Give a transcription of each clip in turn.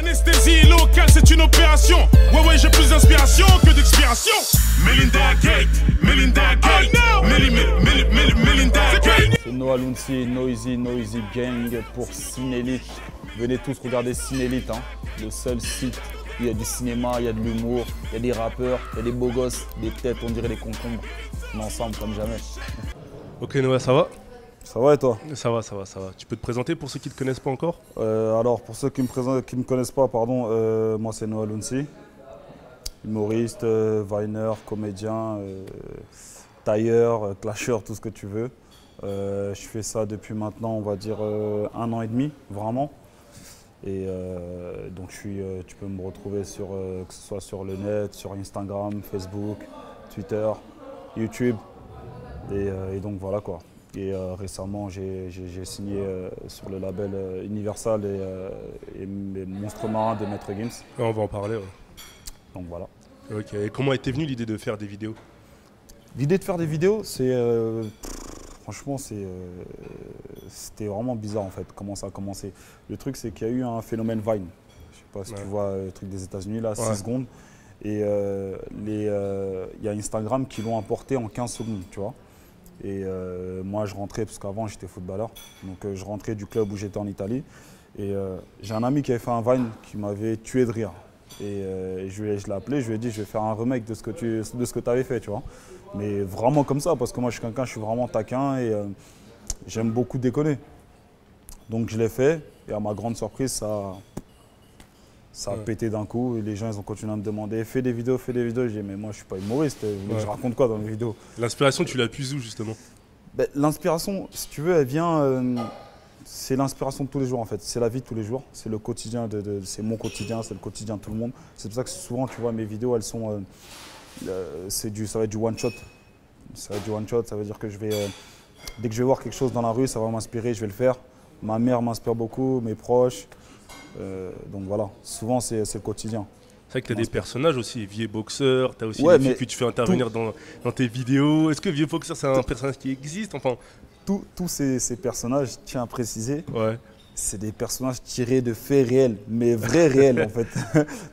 L'anesthésie locale, c'est une opération. Ouais, j'ai plus d'inspiration que d'expiration. Melinda Gate, Melinda Gate, Melinda Gate. C'est Noah Lounsi, Noisy Gang pour Cinélite. Venez tous regarder Cinélite, hein. Le seul site où il y a du cinéma, il y a de l'humour, il y a des rappeurs, il y a des beaux gosses, des têtes, on dirait des concombres. On est ensemble comme jamais. Ok Noah, ça va? Ça va et toi? Ça va. Tu peux te présenter pour ceux qui ne te connaissent pas encore? Alors pour ceux qui me connaissent pas, pardon, moi c'est Noah Lounsi. Humoriste, viner, comédien, tailleur, clasher, tout ce que tu veux. Je fais ça depuis maintenant, on va dire 1 an et demi, vraiment. Et donc tu peux me retrouver sur, que ce soit sur le net, sur Instagram, Facebook, Twitter, YouTube. Et donc voilà quoi. Et récemment, j'ai signé sur le label Universal et Monstres Marins de Maître Gims. On va en parler. Ouais. Donc voilà. Ok. Et comment était venue l'idée de faire des vidéos? L'idée de faire des vidéos, c'est franchement, c'était vraiment bizarre en fait, comment ça a commencé. Le truc, c'est qu'il y a eu un phénomène Vine. Je sais pas si tu vois le truc des États-Unis là, 6 secondes. Et il y a Instagram qui l'ont importé en 15 secondes, tu vois. Et moi, je rentrais, parce qu'avant, j'étais footballeur. Donc, je rentrais du club où j'étais en Italie. Et j'ai un ami qui avait fait un Vine qui m'avait tué de rire. Et je l'ai appelé, je lui ai dit, je vais faire un remake de ce que tu avais fait, tu vois. Mais vraiment comme ça, parce que moi, je suis vraiment taquin et j'aime beaucoup déconner. Donc, je l'ai fait. Et à ma grande surprise, ça a pété d'un coup. Et les gens, ils ont continué à me demander, fais des vidéos. J'ai dit, mais moi, je suis pas humoriste. Je raconte quoi dans mes vidéos? L'inspiration, tu l'as puisée où, justement? L'inspiration, si tu veux, elle vient... c'est l'inspiration de tous les jours, en fait. C'est la vie de tous les jours. C'est le quotidien, c'est mon quotidien, c'est le quotidien de tout le monde. C'est pour ça que souvent, tu vois, mes vidéos, elles sont... ça va être du one-shot. Ça va être du one-shot, ça veut dire que dès que je vais voir quelque chose dans la rue, ça va m'inspirer, je vais le faire. Ma mère m'inspire beaucoup, mes proches. Donc voilà, souvent c'est le quotidien. C'est vrai que tu as des personnages aussi, Vieux Boxeur, tu as aussi des filles que tu fais intervenir dans tes vidéos. Est-ce que Vieux Boxeur, c'est un personnage qui existe? Enfin, tous ces personnages, tiens à préciser, c'est des personnages tirés de faits réels, mais vrais réels en fait.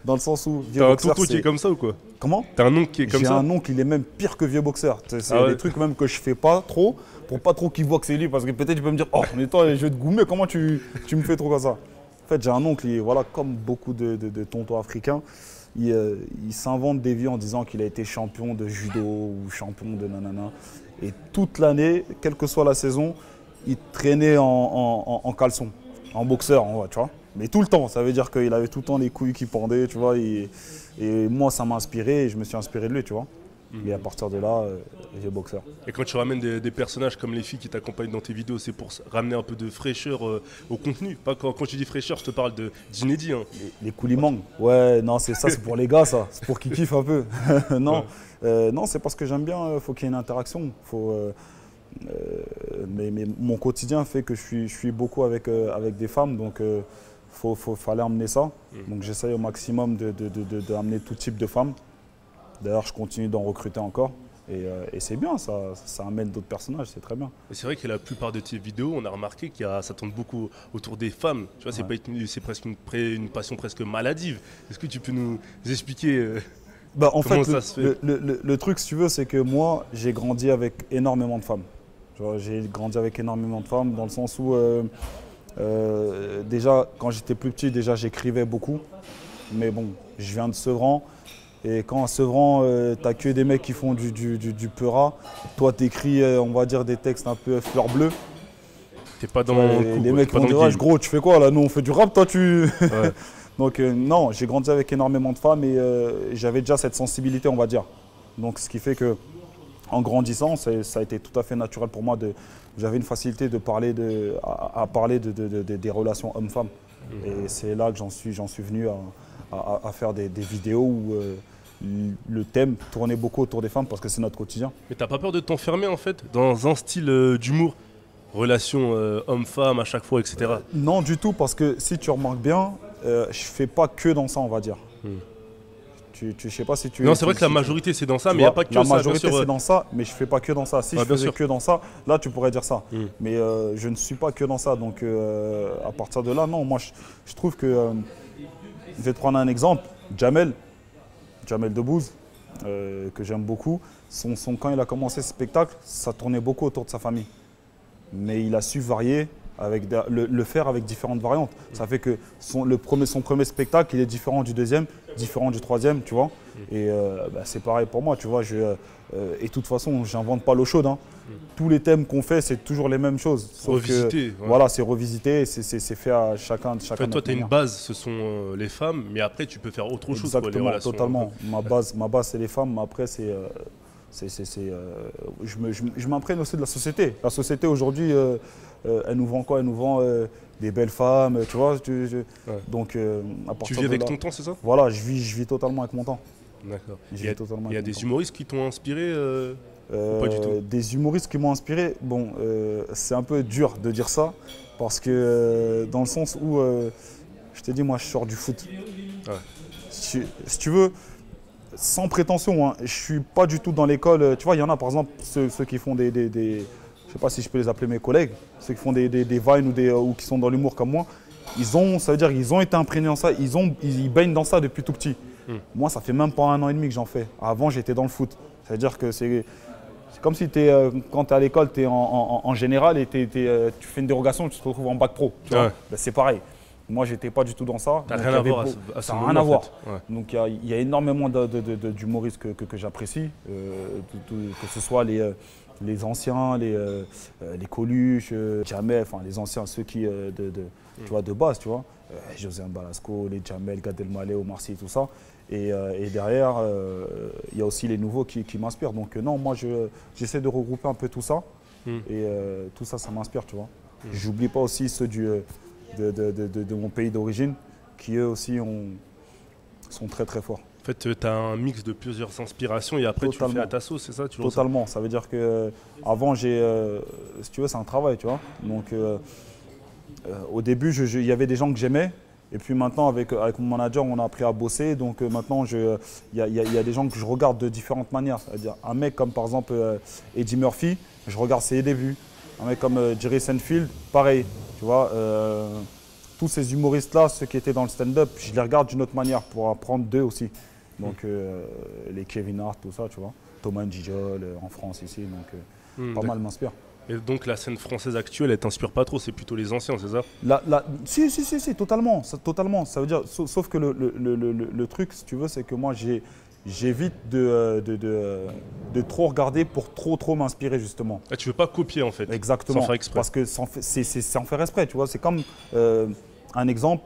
Dans le sens où Vieux Boxeur. T'as un tonton qui est comme ça ou quoi? Comment? T'as un oncle qui est comme ça? J'ai un oncle, il est même pire que Vieux Boxeur. C'est des trucs même que je fais pas trop, pour pas trop qu'il voit que c'est lui, parce que peut-être tu peux me dire, oh, mais toi, je vais te goumer, comment tu me fais trop comme ça? En fait, j'ai un oncle, voilà, comme beaucoup de tontons africains, il s'invente des vies en disant qu'il a été champion de judo ou champion de nanana. Et toute l'année, quelle que soit la saison, il traînait en caleçon, en boxeur, tu vois. Mais tout le temps, ça veut dire qu'il avait tout le temps les couilles qui pendaient, tu vois. Et moi, ça m'a inspiré et je me suis inspiré de lui, tu vois. Et à partir de là, j'ai boxeur. Et quand tu ramènes des personnages comme les filles qui t'accompagnent dans tes vidéos, c'est pour ramener un peu de fraîcheur au contenu. Pas quand tu dis fraîcheur, je te parle d'inédit. Hein. Les coulimans. Ouais, non, c'est pour les gars, ça. C'est pour qu'ils kiffent un peu. Non, non, c'est parce que j'aime bien. Faut qu'il y ait une interaction. Mais mon quotidien fait que je suis beaucoup avec des femmes, donc fallait emmener ça. Donc j'essaye au maximum d'amener tout type de femmes. D'ailleurs, je continue d'en recruter encore et c'est bien, ça amène d'autres personnages, c'est très bien. C'est vrai que la plupart de tes vidéos, on a remarqué que ça tourne beaucoup autour des femmes. Tu vois, c'est presque une passion presque maladive. Est-ce que tu peux nous expliquer comment ça se fait? Le truc, si tu veux, c'est que moi, j'ai grandi avec énormément de femmes. J'ai grandi avec énormément de femmes dans le sens où, déjà, quand j'étais plus petit, déjà, j'écrivais beaucoup. Mais bon, je viens de Sevran. Et quand à Sevran, t'as que des mecs qui font du peura, toi t'écris, on va dire, des textes un peu fleur bleue. T'es pas dans le coup, les mecs vont dire, gros, tu fais quoi là? Nous on fait du rap, toi tu... Ouais. Donc non, j'ai grandi avec énormément de femmes et j'avais déjà cette sensibilité, on va dire. Donc ce qui fait que, en grandissant, ça a été tout à fait naturel pour moi. J'avais une facilité à parler des relations hommes-femmes. Et c'est là que j'en suis venu à faire des vidéos où le thème tournait beaucoup autour des femmes parce que c'est notre quotidien. Mais t'as pas peur de t'enfermer en fait dans un style d'humour, relation homme-femme à chaque fois, etc. Non du tout, parce que si tu remarques bien, je fais pas que dans ça, on va dire. Je sais pas si tu... Non, c'est vrai que la majorité c'est dans ça, mais il n'y a pas que ça. La majorité c'est dans ça, mais je fais pas que dans ça. Si je faisais que dans ça, là tu pourrais dire ça. Mais je ne suis pas que dans ça, donc à partir de là, non, moi je trouve que Je vais te prendre un exemple. Jamel Debbouze, que j'aime beaucoup. Quand il a commencé ce spectacle, ça tournait beaucoup autour de sa famille. Mais il a su varier, le faire avec différentes variantes. Ça fait que son premier spectacle, il est différent du deuxième, différent du troisième, tu vois. Et c'est pareil pour moi, tu vois. Et de toute façon, j'invente pas l'eau chaude. Hein. Tous les thèmes qu'on fait, c'est toujours les mêmes choses. Revisité. Ouais. Voilà, c'est revisité, c'est fait à chacun. En fait, toi, tu as une base, ce sont les femmes, mais après, tu peux faire autre chose. Exactement, quoi, les relations. Totalement. Ma base, c'est les femmes, mais après, je m'imprègne aussi de la société. La société, aujourd'hui, elle nous vend quoi? Elle nous vend des belles femmes, tu vois. Donc, à partir tu vis avec ton temps, c'est ça? Voilà, je vis totalement avec mon temps. D'accord. Il y a des humoristes qui t'ont inspiré ou pas du tout? Des humoristes qui m'ont inspiré, bon, c'est un peu dur de dire ça, parce que dans le sens où, je t'ai dit, moi, je sors du foot. Ouais. Si tu veux, sans prétention, hein, je ne suis pas du tout dans l'école. Tu vois, il y en a, par exemple, ceux qui font je ne sais pas si je peux les appeler mes collègues, ceux qui font des vines ou qui sont dans l'humour comme moi, ça veut dire qu'ils ont été imprégnés dans ça, ils baignent dans ça depuis tout petit. Moi, ça fait même pas 1 an et demi que j'en fais. Avant, j'étais dans le foot. Ça veut dire que c'est comme si quand tu es à l'école, tu es en général et tu fais une dérogation, tu te retrouves en bac pro. Ben, c'est pareil. Moi, j'étais pas du tout dans ça. Ça n'a rien à voir à ce moment, rien à voir. Ouais. Donc, il y a énormément d'humoristes que j'apprécie, que ce soit les anciens, les Coluche, Jamel, enfin les anciens, ceux qui tu vois, de base, tu vois. José Balasco, les Jamel, Gad Elmaleh, Omar Sy, tout ça. Et derrière, il y a aussi les nouveaux qui m'inspirent. Donc non, moi, j'essaie de regrouper un peu tout ça. Et tout ça, ça m'inspire, tu vois. J'oublie pas aussi ceux de mon pays d'origine, qui eux aussi sont très très forts. En fait, tu as un mix de plusieurs inspirations et après tu le fais à ta sauce, c'est ça? Totalement, ça veut dire que avant, si tu veux, c'est un travail, tu vois. Donc au début, il y avait des gens que j'aimais. Et puis maintenant, avec mon manager, on a appris à bosser. Donc maintenant, il y a des gens que je regarde de différentes manières. C'est-à-dire un mec comme par exemple Eddie Murphy, je regarde ses débuts. Un mec comme Jerry Seinfeld, pareil. Tu vois, tous ces humoristes-là, ceux qui étaient dans le stand-up, je les regarde d'une autre manière pour apprendre d'eux aussi. Donc les Kevin Hart, tout ça, tu vois. Thomas Gijol en France ici, donc pas mal m'inspire. Et donc la scène française actuelle, elle t'inspire pas trop, c'est plutôt les anciens, c'est ça? Si, totalement. Totalement. Ça veut dire, sauf que le truc, si tu veux, c'est que moi, j'évite de trop regarder pour trop m'inspirer, justement. Ah, tu veux pas copier, en fait? Exactement. Sans faire exprès. Parce que c'est sans faire exprès, tu vois. C'est comme un exemple,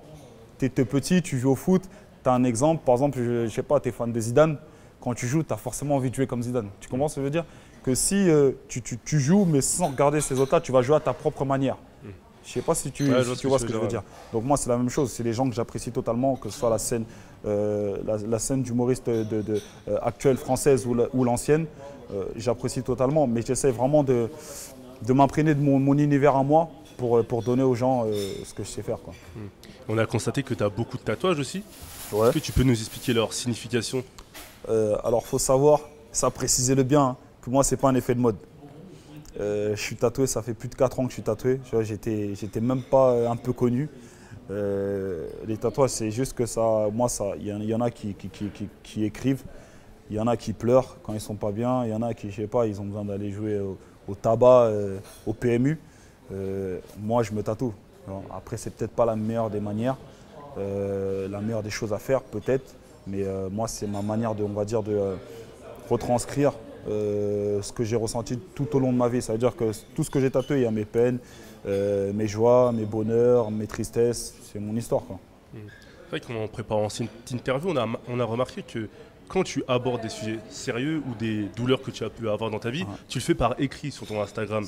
tu es petit, tu joues au foot, tu as un exemple, par exemple, je sais pas, tu es fan de Zidane. Quand tu joues, tu as forcément envie de jouer comme Zidane. Tu comprends ce que je veux dire? Que si tu joues, mais sans regarder ces autres-là, tu vas jouer à ta propre manière. Je ne sais pas si tu vois ce que je veux dire. Donc moi, c'est la même chose. C'est les gens que j'apprécie totalement, que ce soit la scène d'humoriste actuelle française ou l'ancienne. J'apprécie totalement, mais j'essaie vraiment de m'imprégner de mon univers à moi pour donner aux gens ce que je sais faire, quoi. On a constaté que tu as beaucoup de tatouages aussi. Ouais. Est-ce que tu peux nous expliquer leur signification? Alors, il faut savoir, ça précisez-le bien, hein, que moi, ce n'est pas un effet de mode. Je suis tatoué, ça fait plus de 4 ans que je suis tatoué. J'étais même pas un peu connu. Les tatouages, c'est juste que ça, moi, il y en a qui écrivent, il y en a qui pleurent quand ils ne sont pas bien, il y en a qui, je sais pas, ils ont besoin d'aller jouer au tabac, au PMU. Moi, je me tatoue. Après, c'est peut-être pas la meilleure des manières, la meilleure des choses à faire, peut-être. Mais moi, c'est ma manière on va dire, de retranscrire ce que j'ai ressenti tout au long de ma vie. Ça veut dire que tout ce que j'ai tatoué, il y a mes peines, mes joies, mes bonheurs, mes tristesses. C'est mon histoire, quoi. C'est vrai qu'en préparant cette interview, on a remarqué que quand tu abordes des sujets sérieux ou des douleurs que tu as pu avoir dans ta vie, tu le fais par écrit sur ton Instagram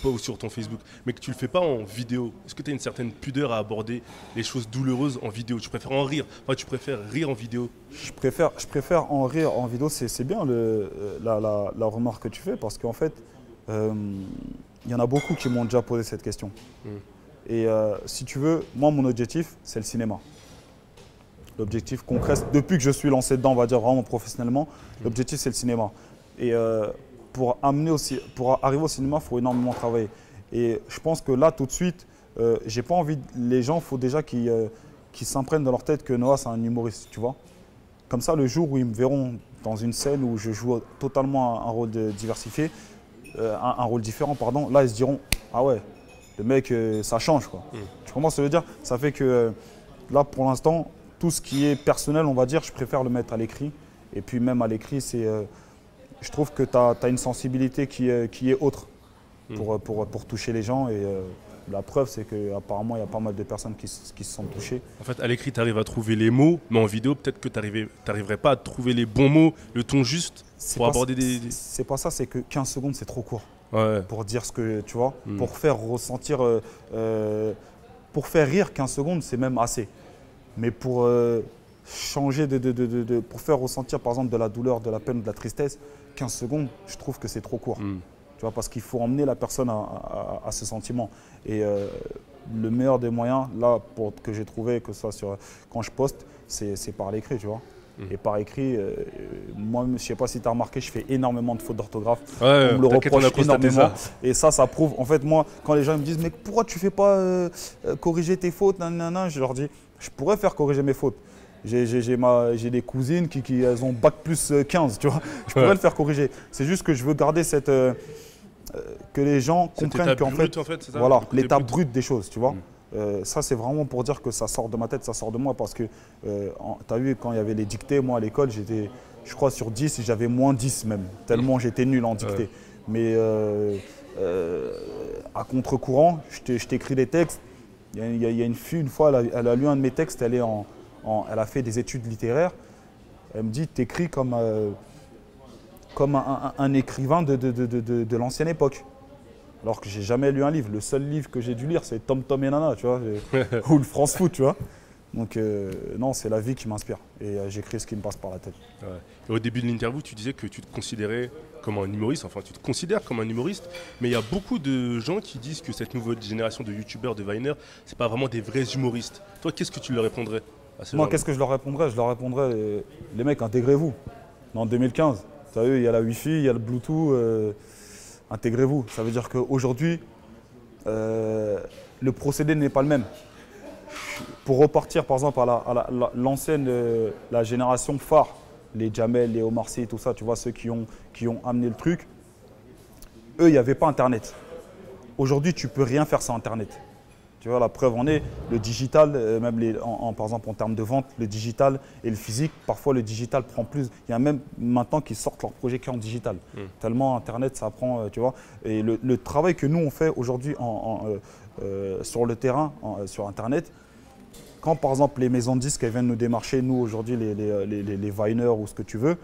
ou sur ton Facebook, mais que tu ne le fais pas en vidéo. Est-ce que tu as une certaine pudeur à aborder les choses douloureuses en vidéo? Tu préfères en rire? Enfin, tu préfères rire en vidéo? Je préfère en rire en vidéo. C'est bien la remarque que tu fais, parce qu'en fait, il y en a beaucoup qui m'ont déjà posé cette question. Et si tu veux, moi, mon objectif, c'est le cinéma. L'objectif concret, depuis que je suis lancé dedans, on va dire vraiment professionnellement, l'objectif c'est le cinéma. Et pour arriver au cinéma, il faut énormément travailler. Et je pense que là, tout de suite, j'ai pas envie, les gens, il faut déjà qu'ils qu'ils s'imprègnent dans leur tête que Noah, c'est un humoriste, tu vois. Comme ça, le jour où ils me verront dans une scène où je joue totalement un rôle diversifié, un rôle différent, pardon, là, ils se diront « Ah ouais, le mec, ça change, quoi. Tu comprends ce que je veux dire? Ça fait que là, pour l'instant, tout ce qui est personnel, on va dire, je préfère le mettre à l'écrit. Et puis même à l'écrit, je trouve que tu as une sensibilité qui est autre pour toucher les gens. Et la preuve, c'est qu'apparemment, il y a pas mal de personnes qui se sentent touchées. En fait, à l'écrit, tu arrives à trouver les mots, mais en vidéo, peut-être que tu n'arriverais pas à trouver les bons mots, le ton juste pour aborder des… C'est pas ça, c'est que 15 secondes, c'est trop court. Ouais. Pour dire ce que tu vois, pour faire ressentir, pour faire rire 15 secondes, c'est même assez. Mais pour changer pour faire ressentir par exemple de la douleur, de la peine, de la tristesse, 15 secondes, je trouve que c'est trop court. Tu vois, parce qu'il faut emmener la personne à ce sentiment. Et le meilleur des moyens, là, que j'ai trouvé, que ce soit quand je poste, c'est par l'écrit, tu vois. Et par écrit, moi, je ne sais pas si tu as remarqué, je fais énormément de fautes d'orthographe. Ouais, on me le reproche énormément. Ça. Et ça prouve. En fait, moi, quand les gens me disent « Mais pourquoi tu ne fais pas corriger tes fautes ?» Je leur dis « Je pourrais faire corriger mes fautes. J'ai des cousines qui elles ont bac plus 15, tu vois. Je pourrais le faire corriger. C'est juste que je veux garder cette… que les gens comprennent qu'en fait, voilà, l'état brut des choses, tu vois. Ça, c'est vraiment pour dire que ça sort de ma tête, ça sort de moi. Parce que, tu as vu, quand il y avait les dictées, moi, à l'école, j'étais, je crois, sur 10, j'avais moins 10 même. Tellement j'étais nul en dictée. Mais à contre-courant, je t'écris des textes. Il y a une fille, une fois, elle a lu un de mes textes, elle a fait des études littéraires. Elle me dit, t'écris comme un écrivain de l'ancienne époque. Alors que j'ai jamais lu un livre. Le seul livre que j'ai dû lire, c'est Tom Tom et Nana, tu vois, ou le France Foot, tu vois. Donc non, c'est la vie qui m'inspire et j'écris ce qui me passe par la tête. Ouais. Et au début de l'interview, tu disais que tu te considérais comme un humoriste, enfin tu te considères comme un humoriste, mais il y a beaucoup de gens qui disent que cette nouvelle génération de youtubeurs, de Viner, c'est pas vraiment des vrais humoristes. Toi, qu'est-ce que tu leur répondrais à ce Moi, qu'est-ce que je leur répondrais? Je leur répondrais, les mecs, intégrez-vous. En 2015, tu as vu, il y a la Wi-Fi, il y a le Bluetooth. Intégrez-vous. Ça veut dire qu'aujourd'hui, le procédé n'est pas le même. Pour repartir par exemple à l'ancienne, la génération phare, les Jamel, les Omar Sy, tout ça, tu vois, ceux qui ont amené le truc, eux, il n'y avait pas Internet. Aujourd'hui, tu ne peux rien faire sans Internet. Tu vois, la preuve en est, le digital, même par exemple en termes de vente, le digital et le physique, parfois le digital prend plus. Il y a même maintenant qui sortent leurs projets en digital. Tellement Internet, ça prend, tu vois. Et le travail que nous, on fait aujourd'hui sur le terrain, sur Internet, quand par exemple les maisons de disques elles viennent nous démarcher, nous aujourd'hui, les Viners ou ce que tu veux,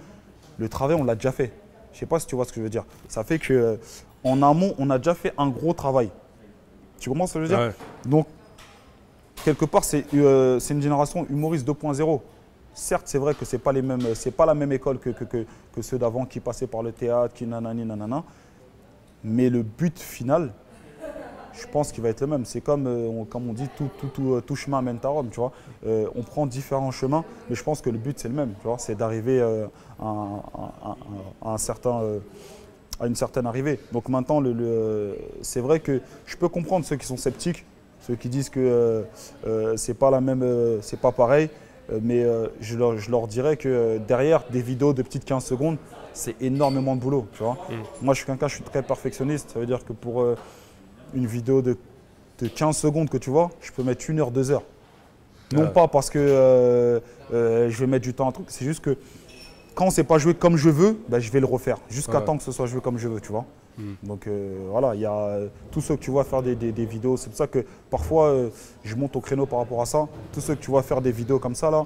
le travail, on l'a déjà fait. Je ne sais pas si tu vois ce que je veux dire. Ça fait qu'en amont, on a déjà fait un gros travail. Tu comprends ce que je veux dire? Donc, quelque part, c'est une génération humoriste 2.0. Certes, c'est vrai que ce n'est pas la même école que ceux d'avant qui passaient par le théâtre, qui nanani, nanana. Mais le but final, je pense qu'il va être le même. C'est comme on dit, tout chemin mène à Rome, tu vois. On prend différents chemins, mais je pense que le but, c'est le même, tu vois. C'est d'arriver à une certaine arrivée. Donc maintenant, c'est vrai que je peux comprendre ceux qui sont sceptiques, ceux qui disent que c'est pas la même, c'est pas pareil, mais je leur dirais que derrière des vidéos de petites 15 secondes, c'est énormément de boulot, tu vois. Moi, je suis très perfectionniste, ça veut dire que pour une vidéo de 15 secondes que tu vois, je peux mettre 1 heure, 2 heures. Non pas parce que je vais mettre du temps à un truc, c'est juste que quand c'est pas joué comme je veux, ben, je vais le refaire jusqu'à temps que ce soit joué comme je veux, tu vois. Donc voilà, il y a tous ceux que tu vois faire des vidéos, c'est pour ça que parfois je monte au créneau par rapport à ça. Tous ceux que tu vois faire des vidéos comme ça, là,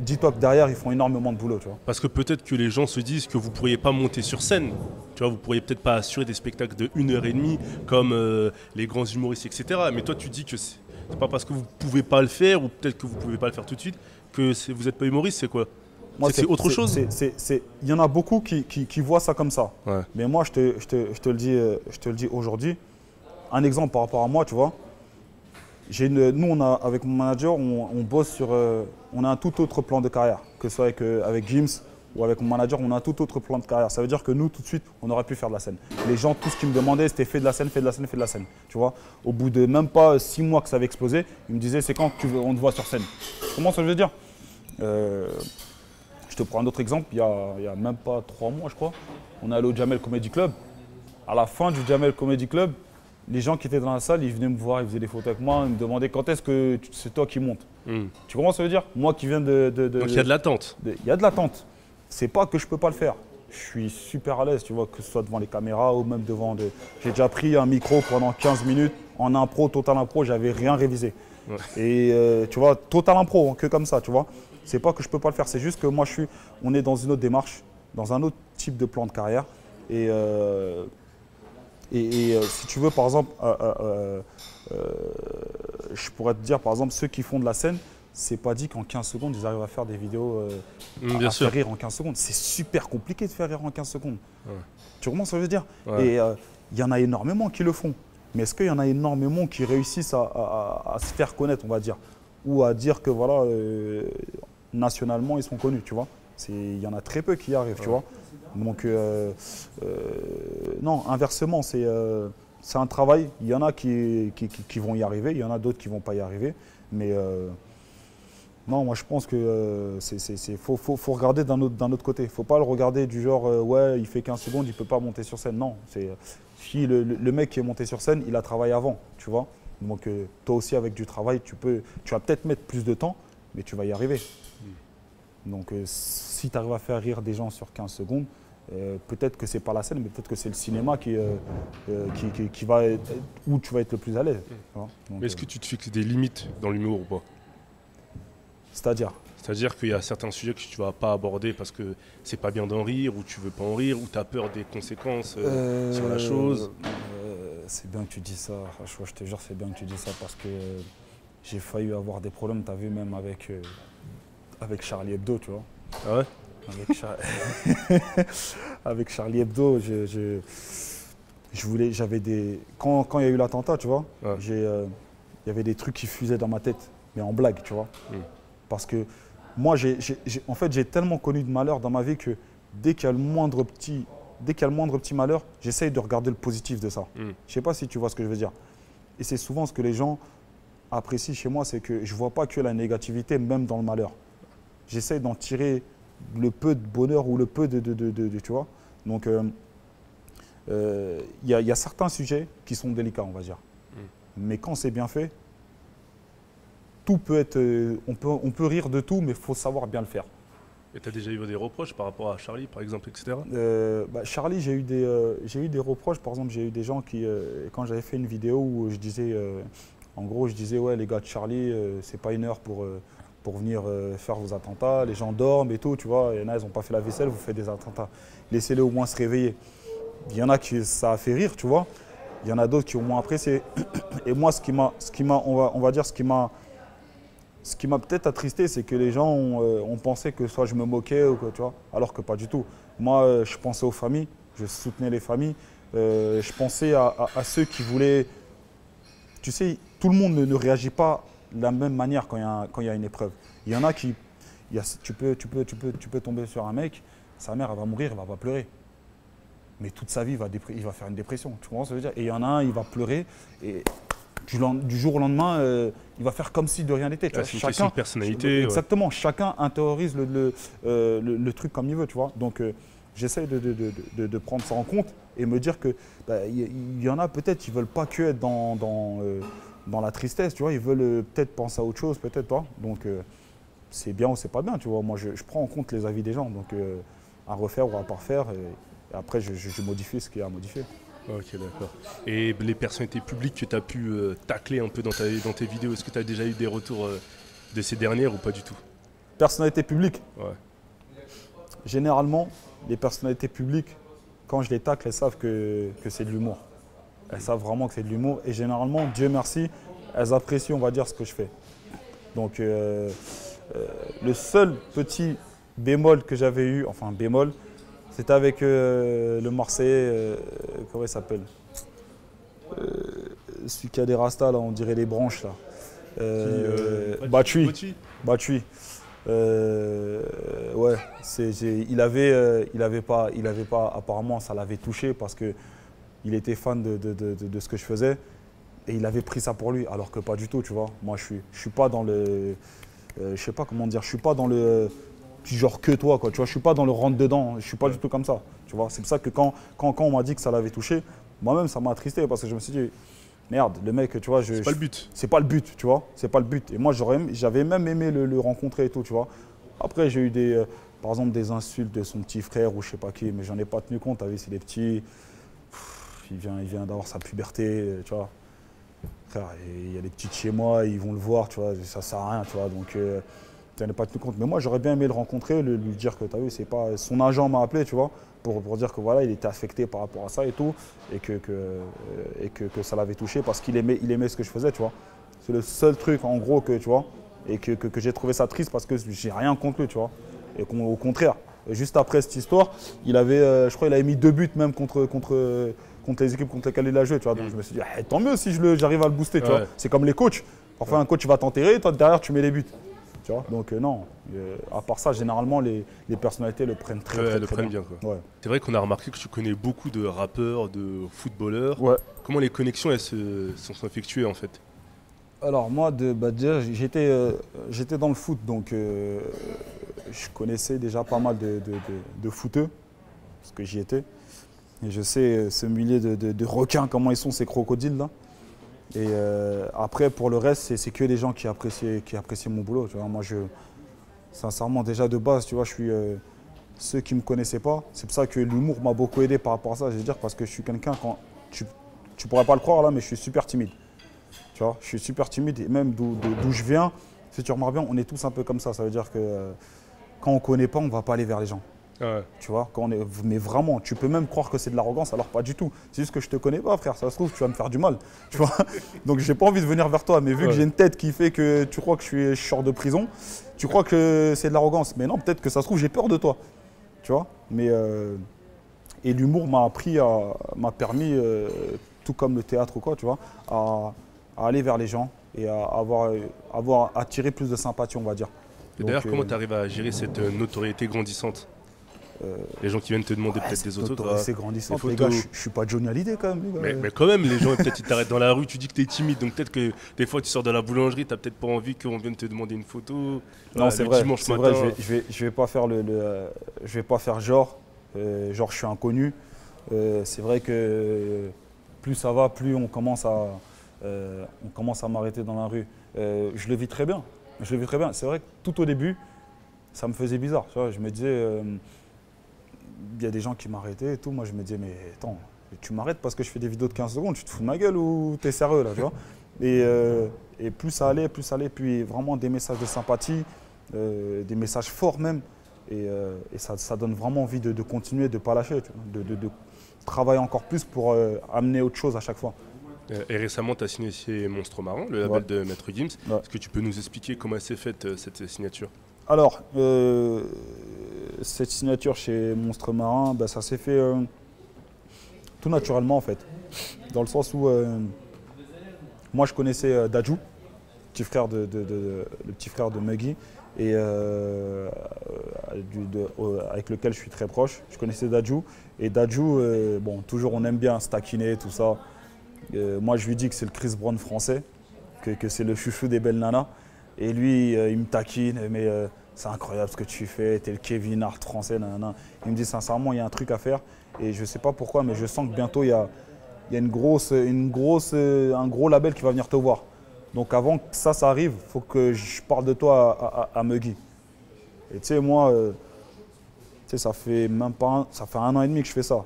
dis-toi que derrière ils font énormément de boulot, tu vois. Parce que peut-être que les gens se disent que vous ne pourriez pas monter sur scène, tu vois, vous ne pourriez peut-être pas assurer des spectacles de 1h30 comme les grands humoristes, etc. Mais toi tu dis que c'est pas parce que vous ne pouvez pas le faire ou peut-être que vous ne pouvez pas le faire tout de suite que vous n'êtes pas humoriste, c'est quoi? C'est autre chose. Il y en a beaucoup qui voient ça comme ça. Ouais. Mais moi, je te le dis aujourd'hui. Un exemple par rapport à moi, tu vois. Nous, avec mon manager, on bosse sur… on a un tout autre plan de carrière, que ce soit avec Gims ou avec mon manager, on a un tout autre plan de carrière. Ça veut dire que nous, tout de suite, on aurait pu faire de la scène. Les gens, tout ce qu'ils me demandaient, c'était fais de la scène, fais de la scène, fais de la scène. Tu vois, au bout de même pas 6 mois que ça avait explosé, ils me disaient c'est quand on te voit sur scène. Comment ça veut dire? Je te prends un autre exemple, il y a même pas 3 mois, je crois. On est allé au Jamel Comedy Club. À la fin du Jamel Comedy Club, les gens qui étaient dans la salle, ils venaient me voir, ils faisaient des photos avec moi, ils me demandaient quand est-ce que c'est toi qui montes. Tu comprends ce que ça veut dire? Moi qui viens de… Donc il y a de l'attente. Il y a de l'attente. C'est pas que je peux pas le faire. Je suis super à l'aise, tu vois, que ce soit devant les caméras ou même devant… J'ai déjà pris un micro pendant 15 minutes, en impro, total impro, j'avais rien révisé. Ouais. Et tu vois, total impro, que comme ça, tu vois. C'est pas que je peux pas le faire, c'est juste que moi, on est dans une autre démarche, dans un autre type de plan de carrière. Et si tu veux, par exemple, je pourrais te dire, par exemple, ceux qui font de la scène, c'est pas dit qu'en 15 secondes, ils arrivent à faire des vidéos à faire rire en 15 secondes. C'est super compliqué de faire rire en 15 secondes. Ouais. Tu comprends ce que je veux dire? Ouais. Et il y en a énormément qui le font. Mais est-ce qu'il y en a énormément qui réussissent à se faire connaître, on va dire? Ou à dire que, voilà, nationalement, ils sont connus, tu vois? Il y en a très peu qui y arrivent, tu vois? Donc, non, inversement, c'est un travail. Il y en a qui vont y arriver, il y en a d'autres qui ne vont pas y arriver. Mais non, moi je pense que faut regarder d'un autre côté. Il ne faut pas le regarder du genre, ouais, il fait 15 secondes, il ne peut pas monter sur scène. Non, si le mec qui est monté sur scène, il a travaillé avant, tu vois. Donc, toi aussi, avec du travail, tu vas peut-être mettre plus de temps, mais tu vas y arriver. Donc, si tu arrives à faire rire des gens sur 15 secondes, peut-être que ce n'est pas la scène, mais peut-être que c'est le cinéma qui va être, où tu vas être le plus à l'aise. Mais est-ce que tu te fixes des limites dans l'humour ou pas? C'est-à-dire? C'est-à-dire qu'il y a certains sujets que tu ne vas pas aborder parce que c'est pas bien d'en rire, ou tu veux pas en rire, ou tu as peur des conséquences sur la chose. C'est bien que tu dis ça, franchement, je te jure, c'est bien que tu dis ça parce que j'ai failli avoir des problèmes, tu as vu, même avec Charlie Hebdo, tu vois. Ah ouais? Avec Charlie Hebdo, j'avais des… Quand il y a eu l'attentat, tu vois, ouais. Il y avait des trucs qui fusaient dans ma tête, mais en blague, tu vois. Parce que moi, en fait, j'ai tellement connu de malheur dans ma vie que dès qu'il y a le moindre petit malheur, j'essaye de regarder le positif de ça. Je ne sais pas si tu vois ce que je veux dire. Et c'est souvent ce que les gens apprécient chez moi, c'est que je ne vois pas que la négativité, même dans le malheur. J'essaye d'en tirer le peu de bonheur ou le peu de tu vois. Donc, y a certains sujets qui sont délicats, on va dire. Mais quand c'est bien fait, tout peut être… on peut rire de tout, mais il faut savoir bien le faire. Et tu as déjà eu des reproches par rapport à Charlie, par exemple, etc. Charlie, j'ai eu des reproches. Par exemple, j'ai eu des gens qui… quand j'avais fait une vidéo où je disais… en gros, je disais, ouais, les gars de Charlie, c'est pas une heure pour venir faire vos attentats. Les gens dorment et tout, tu vois. Il y en a, ils n'ont pas fait la vaisselle, vous faites des attentats. Laissez-les au moins se réveiller. Il y en a qui ça a fait rire, tu vois. Il y en a d'autres qui ont moins apprécié. Et moi, on va dire, ce qui m'a peut-être attristé, c'est que les gens ont pensé que soit je me moquais ou quoi, tu vois, alors que pas du tout. Moi, je pensais aux familles, je soutenais les familles, je pensais à ceux qui voulaient… Tu sais, tout le monde ne réagit pas de la même manière quand il y a une épreuve. Il y en a qui… tu peux tomber sur un mec, sa mère elle va mourir, elle va pas pleurer. Mais toute sa vie, il va faire une dépression. Tu comprends ce que je veux dire? Et il y en a un, il va pleurer et du jour au lendemain, il va faire comme si de rien n'était. C'est une question de personnalité. Exactement. Ouais. Chacun intériorise le truc comme il veut, tu vois. Donc, j'essaye de prendre ça en compte et me dire que y en a peut-être qui ne veulent pas que être dans la tristesse, tu vois. Ils veulent peut-être penser à autre chose, peut-être pas. Donc, c'est bien ou c'est pas bien, tu vois. Moi, je prends en compte les avis des gens. Donc, à refaire ou à pas refaire. Et après, je modifie ce qu'il y a à modifier. Ok, d'accord. Et les personnalités publiques que tu as pu tacler un peu dans tes vidéos, est-ce que tu as déjà eu des retours de ces dernières ou pas du tout? Personnalités publiques? Ouais. Généralement, les personnalités publiques, quand je les tacle, elles savent que c'est de l'humour. Elles savent vraiment que c'est de l'humour. Et généralement, Dieu merci, elles apprécient, on va dire, ce que je fais. Donc, le seul petit bémol que j'avais eu, enfin bémol, c'était avec le Marseillais, comment il s'appelle, celui qui a des rastas, là, on dirait les branches. Là. Batui. Ouais, il avait pas, apparemment ça l'avait touché parce que il était fan de ce que je faisais et il avait pris ça pour lui, alors que pas du tout, tu vois. Moi, je suis pas dans le, je sais pas comment dire, je suis pas dans le genre que toi, quoi. Tu vois, je suis pas dans le rentre dedans, je suis pas du tout comme ça, tu vois. C'est pour ça que quand on m'a dit que ça l'avait touché, moi-même ça m'a attristé parce que je me suis dit merde, le mec, tu vois, c'est pas le but. C'est pas le but, tu vois. C'est pas le but. Et moi, j'avais même aimé le rencontrer et tout, tu vois. Après, j'ai eu par exemple, des insultes de son petit frère ou je sais pas qui, mais j'en ai pas tenu compte. T'as vu, c'est des petits. Il vient d'avoir sa puberté, tu vois. Frère, il y a des petits de chez moi, ils vont le voir, tu vois. Ça sert à rien, tu vois. Donc, j'en ai pas tenu compte. Mais moi, j'aurais bien aimé le rencontrer, lui dire que, t'as vu, c'est pas. Son agent m'a appelé, tu vois. Pour dire que voilà, il était affecté par rapport à ça et tout, et que ça l'avait touché parce qu'il aimait ce que je faisais, tu vois. C'est le seul truc en gros que, tu vois, et que j'ai trouvé ça triste parce que j'ai rien contre lui, tu vois. Et au contraire, juste après cette histoire, il avait, je crois, il avait mis 2 buts même contre les équipes contre lesquelles il a joué, tu vois. Donc je me suis dit, tant mieux si j'arrive à le booster, tu vois. C'est comme les coachs. Parfois un coach va t'enterrer, toi derrière tu mets les buts. Tu vois, donc non, à part ça, généralement, les personnalités le prennent très bien. Quoi. Ouais. C'est vrai qu'on a remarqué que tu connais beaucoup de rappeurs, de footballeurs. Ouais. Comment les connexions elles se sont effectuées en fait? Alors moi, déjà, j'étais dans le foot, donc je connaissais déjà pas mal de footeux, parce que j'y étais. Et je sais ce milieu de requins, comment ils sont ces crocodiles-là. Et après, pour le reste, c'est que des gens qui appréciaient mon boulot. Tu vois. Moi, sincèrement, déjà de base, tu vois, je suis ceux qui ne me connaissaient pas. C'est pour ça que l'humour m'a beaucoup aidé par rapport à ça. Je veux dire, parce que je suis quelqu'un, tu pourrais pas le croire là, mais je suis super timide. Tu vois, je suis super timide et même d'où je viens, si tu remarques bien, on est tous un peu comme ça. Ça veut dire que quand on ne connaît pas, on ne va pas aller vers les gens. Ouais. Tu vois, mais vraiment, tu peux même croire que c'est de l'arrogance, alors pas du tout. C'est juste que je te connais pas, frère. Ça se trouve, tu vas me faire du mal. Tu vois. Donc, j'ai pas envie de venir vers toi. Mais vu que j'ai une tête qui fait que tu crois que je sors de prison, tu crois que c'est de l'arrogance. Mais non, peut-être que ça se trouve, j'ai peur de toi. Tu vois. Mais et l'humour m'a permis, tout comme le théâtre ou quoi, tu vois, à aller vers les gens et à avoir attiré plus de sympathie, on va dire. Et d'ailleurs, comment tu arrives à gérer cette notoriété grandissante? Les gens qui viennent te demander peut-être des autographes. C'est grandissant, les gars, je suis pas Johnny Hallyday quand même. Mais quand même, les gens, peut-être ils t'arrêtent dans la rue, tu dis que tu es timide, donc peut-être que des fois tu sors de la boulangerie, tu n'as peut-être pas envie qu'on vienne te demander une photo. Non, c'est vrai, je vais pas faire genre je suis inconnu. C'est vrai que plus ça va, plus on commence à m'arrêter dans la rue. Je le vis très bien. C'est vrai que tout au début, ça me faisait bizarre. Tu vois, je me disais, il y a des gens qui m'arrêtaient et tout. Moi, je me disais, mais attends, tu m'arrêtes parce que je fais des vidéos de 15 secondes, tu te fous de ma gueule ou t'es sérieux là, tu vois. Et plus ça allait, puis vraiment des messages de sympathie, des messages forts même. Et ça donne vraiment envie de continuer, de ne pas lâcher, tu vois, de travailler encore plus pour amener autre chose à chaque fois. Et récemment, tu as signé chez Monstre Marin, le label de Maître Gims. Est-ce que tu peux nous expliquer comment s'est faite cette signature? Alors, cette signature chez Monstre Marin, ça s'est fait tout naturellement en fait. Dans le sens où moi je connaissais Dadju, le petit frère de Muggy, et avec lequel je suis très proche. Je connaissais Dadju. Et Dadju, bon, toujours on aime bien se taquiner, tout ça. Moi je lui dis que c'est le Chris Brown français, que c'est le chouchou des belles nanas. Et lui, il me taquine, mais c'est incroyable ce que tu fais, t'es le Kevin Hart français, nanana. Il me dit sincèrement, il y a un truc à faire. Et je ne sais pas pourquoi, mais je sens que bientôt, il y a un gros label qui va venir te voir. Donc avant que ça arrive, il faut que je parle de toi à Muggy. Et tu sais, moi, ça fait 1 an et demi que je fais ça.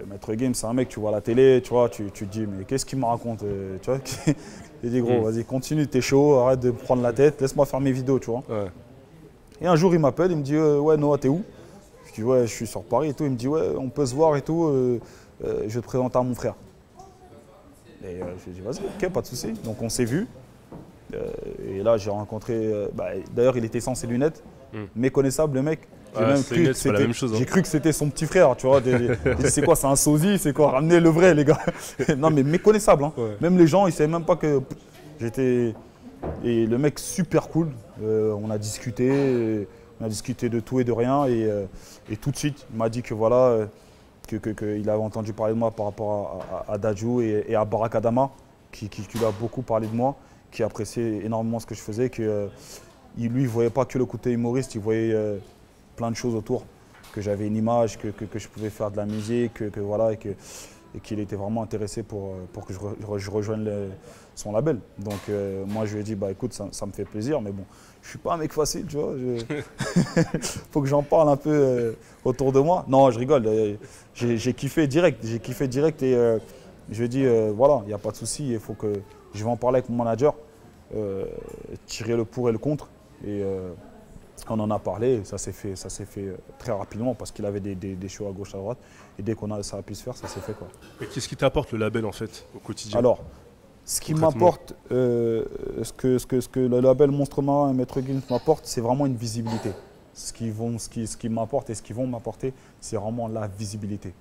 Maître Gims, c'est un mec, tu vois à la télé, tu vois, tu te dis, mais qu'est-ce qu'il me raconte, tu vois. Il dit, gros, vas-y, continue, t'es chaud, arrête de prendre la tête, laisse-moi faire mes vidéos, tu vois. Ouais. Et un jour, il m'appelle, il me dit, ouais, Noah, t'es où? Je dis, ouais, je suis sur Paris et tout. Il me dit, ouais, on peut se voir et tout, je vais te présenter à mon frère. Et je lui ai dit, vas-y, ok, pas de souci. Donc on s'est vus. Et là, j'ai rencontré, d'ailleurs, il était sans ses lunettes, méconnaissable, le mec. J'ai cru que c'était son petit frère, tu vois. C'est quoi, c'est un sosie, c'est quoi, ramenez le vrai, les gars. Non, mais méconnaissable, hein. Ouais. Même les gens, ils ne savaient même pas que j'étais. Et le mec super cool, on a discuté de tout et de rien et tout de suite il m'a dit que voilà, qu'il avait entendu parler de moi par rapport à Dadju et à Barak Adama, qui lui a beaucoup parlé de moi, qui appréciait énormément ce que je faisais, que lui ne voyait pas que le côté humoriste, il voyait plein de choses autour, que j'avais une image, que je pouvais faire de la musique, voilà, et qu'il était vraiment intéressé pour que je rejoigne son label. Donc moi je lui ai dit bah écoute ça me fait plaisir, mais bon je suis pas un mec facile, tu vois. Faut que j'en parle un peu autour de moi. Non, je rigole. J'ai kiffé direct et je lui ai dit voilà, il n'y a pas de souci, il faut que je vais en parler avec mon manager, tirer le pour et le contre. Et on en a parlé, ça s'est fait très rapidement parce qu'il avait des shows à gauche, à droite. Et dès ça a pu se faire, ça s'est fait quoi. Et qu'est-ce qui t'apporte le label en fait au quotidien? Alors, ce qui m'apporte, ce que le label Monstre Marin et Maître Gims m'apporte, c'est vraiment une visibilité. Ce qui m'apporte et ce qu'ils vont m'apporter, c'est vraiment la visibilité.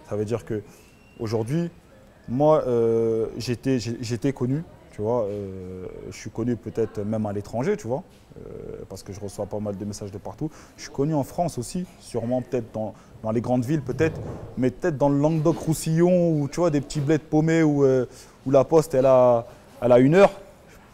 Ça veut dire qu'aujourd'hui, moi, j'étais connu. Tu vois, je suis connu peut-être même à l'étranger, tu vois, parce que je reçois pas mal de messages de partout. Je suis connu en France aussi, sûrement peut-être dans les grandes villes peut-être, mais peut-être dans le Languedoc-Roussillon ou tu vois des petits bleds paumés où la poste elle a 1 heure.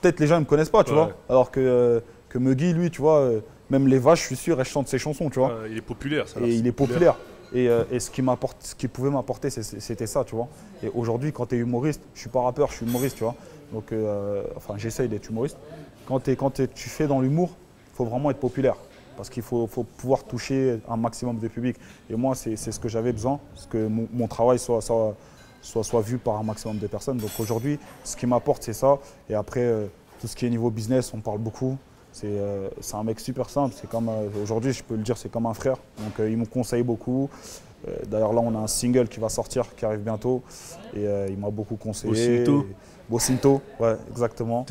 Peut-être les gens ne me connaissent pas, tu vois. Alors que Meggy, lui, tu vois, même les vaches, je suis sûr, elles chantent ses chansons, tu vois. Il est populaire, ça. Et il est populaire. Et ce qui pouvait m'apporter, c'était ça, tu vois. Et aujourd'hui, quand tu es humoriste, je ne suis pas rappeur, je suis humoriste, tu vois. Donc, enfin, j'essaye d'être humoriste. Quand tu fais dans l'humour, il faut vraiment être populaire. Parce qu'il faut pouvoir toucher un maximum de public. Et moi, c'est ce que j'avais besoin, que mon travail soit vu par un maximum de personnes. Donc aujourd'hui, ce qui m'apporte, c'est ça. Et après, tout ce qui est niveau business, on parle beaucoup. C'est un mec super simple. Aujourd'hui, je peux le dire, c'est comme un frère. Donc il me conseille beaucoup. D'ailleurs, là, on a un single qui va sortir, qui arrive bientôt. Et il m'a beaucoup conseillé. Bocinto, ouais, exactement.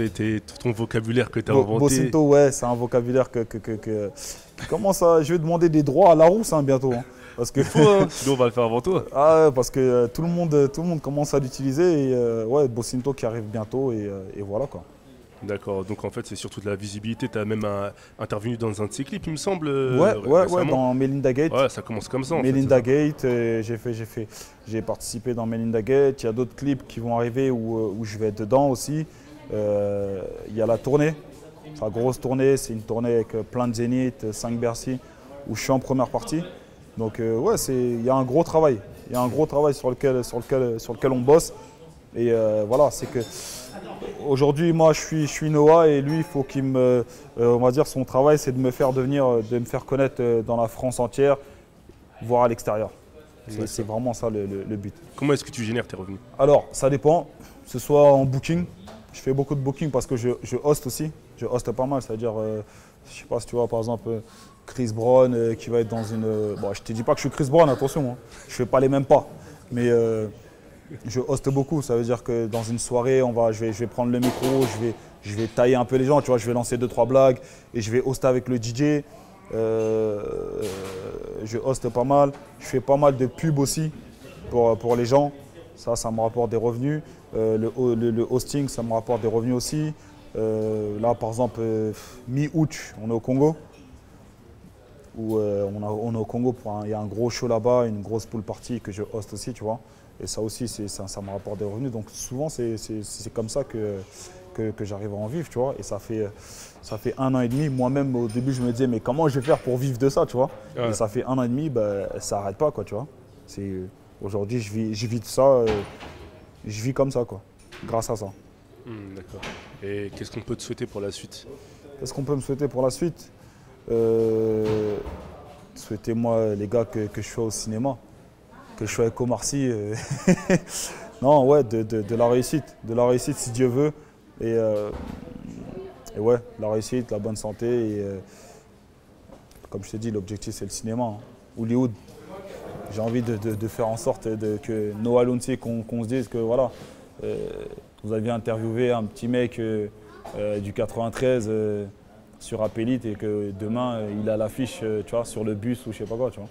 Ton vocabulaire que tu as inventé. Bocinto, ouais, c'est un vocabulaire qui commence à… Je vais demander des droits à Larousse bientôt. Hein, parce que sinon, on va le faire avant toi. Ah, parce que tout le monde commence à l'utiliser. Et ouais, Bocinto qui arrive bientôt. Et voilà quoi. D'accord, donc en fait c'est surtout de la visibilité, tu as même intervenu dans un de ces clips il me semble. Ouais, dans Melinda Gate. Ouais, ça commence comme ça en Melinda fait, Gate, j'ai participé dans Melinda Gate, il y a d'autres clips qui vont arriver où je vais être dedans aussi. Il y a la tournée, sa grosse tournée, c'est une tournée avec plein de Zénith, 5 Bercy, où je suis en première partie. Donc ouais, il y a un gros travail, sur lequel on bosse. Et voilà, c'est que… Aujourd'hui, moi, je suis Noah et lui, il faut qu'il on va dire, son travail, c'est de me faire connaître dans la France entière, voire à l'extérieur. C'est vraiment ça le but. Comment est-ce que tu génères tes revenus? Alors, ça dépend. Ce soit en booking, je fais beaucoup de booking parce que je hoste aussi. Je hoste pas mal, c'est-à-dire, je sais pas si tu vois, par exemple, Chris Brown qui va être dans une… Bon, je te dis pas que je suis Chris Brown, attention, hein. Je fais pas les mêmes pas. Mais je hoste beaucoup, ça veut dire que dans une soirée, je vais prendre le micro, je vais tailler un peu les gens, tu vois, je vais lancer 2-3 blagues et je vais hoster avec le DJ. Je hoste pas mal, je fais pas mal de pubs aussi pour les gens, ça me rapporte des revenus. Le hosting, ça me rapporte des revenus aussi. Là, par exemple, mi-août, on est au Congo. On est au Congo, il y a un gros show là-bas, une grosse pool party que je hoste aussi, tu vois. Et ça aussi, ça me rapporte des revenus. Donc souvent, c'est comme ça que j'arrive à en vivre, tu vois. Et ça fait 1 an et demi. Moi-même, au début, je me disais, mais comment je vais faire pour vivre de ça, tu vois. Ouais. Et ça fait 1 an et demi, ça n'arrête pas, quoi, tu vois. Aujourd'hui, je vis de ça, je vis comme ça, quoi, grâce à ça. D'accord. Et qu'est-ce qu'on peut te souhaiter pour la suite? Qu'est-ce qu'on peut me souhaiter pour la suite? Souhaitez-moi, les gars, que je sois au cinéma. Que je sois avec Omar Sy, non, ouais, de la réussite si Dieu veut. Et ouais, la réussite, la bonne santé. Et comme je t'ai dit, l'objectif c'est le cinéma, hein. Hollywood. J'ai envie de faire en sorte que Noah Lonsi, qu'on se dise que voilà, vous aviez interviewé un petit mec du 93 sur Appelite et que demain il a l'affiche, tu vois, sur le bus ou je sais pas quoi, tu vois.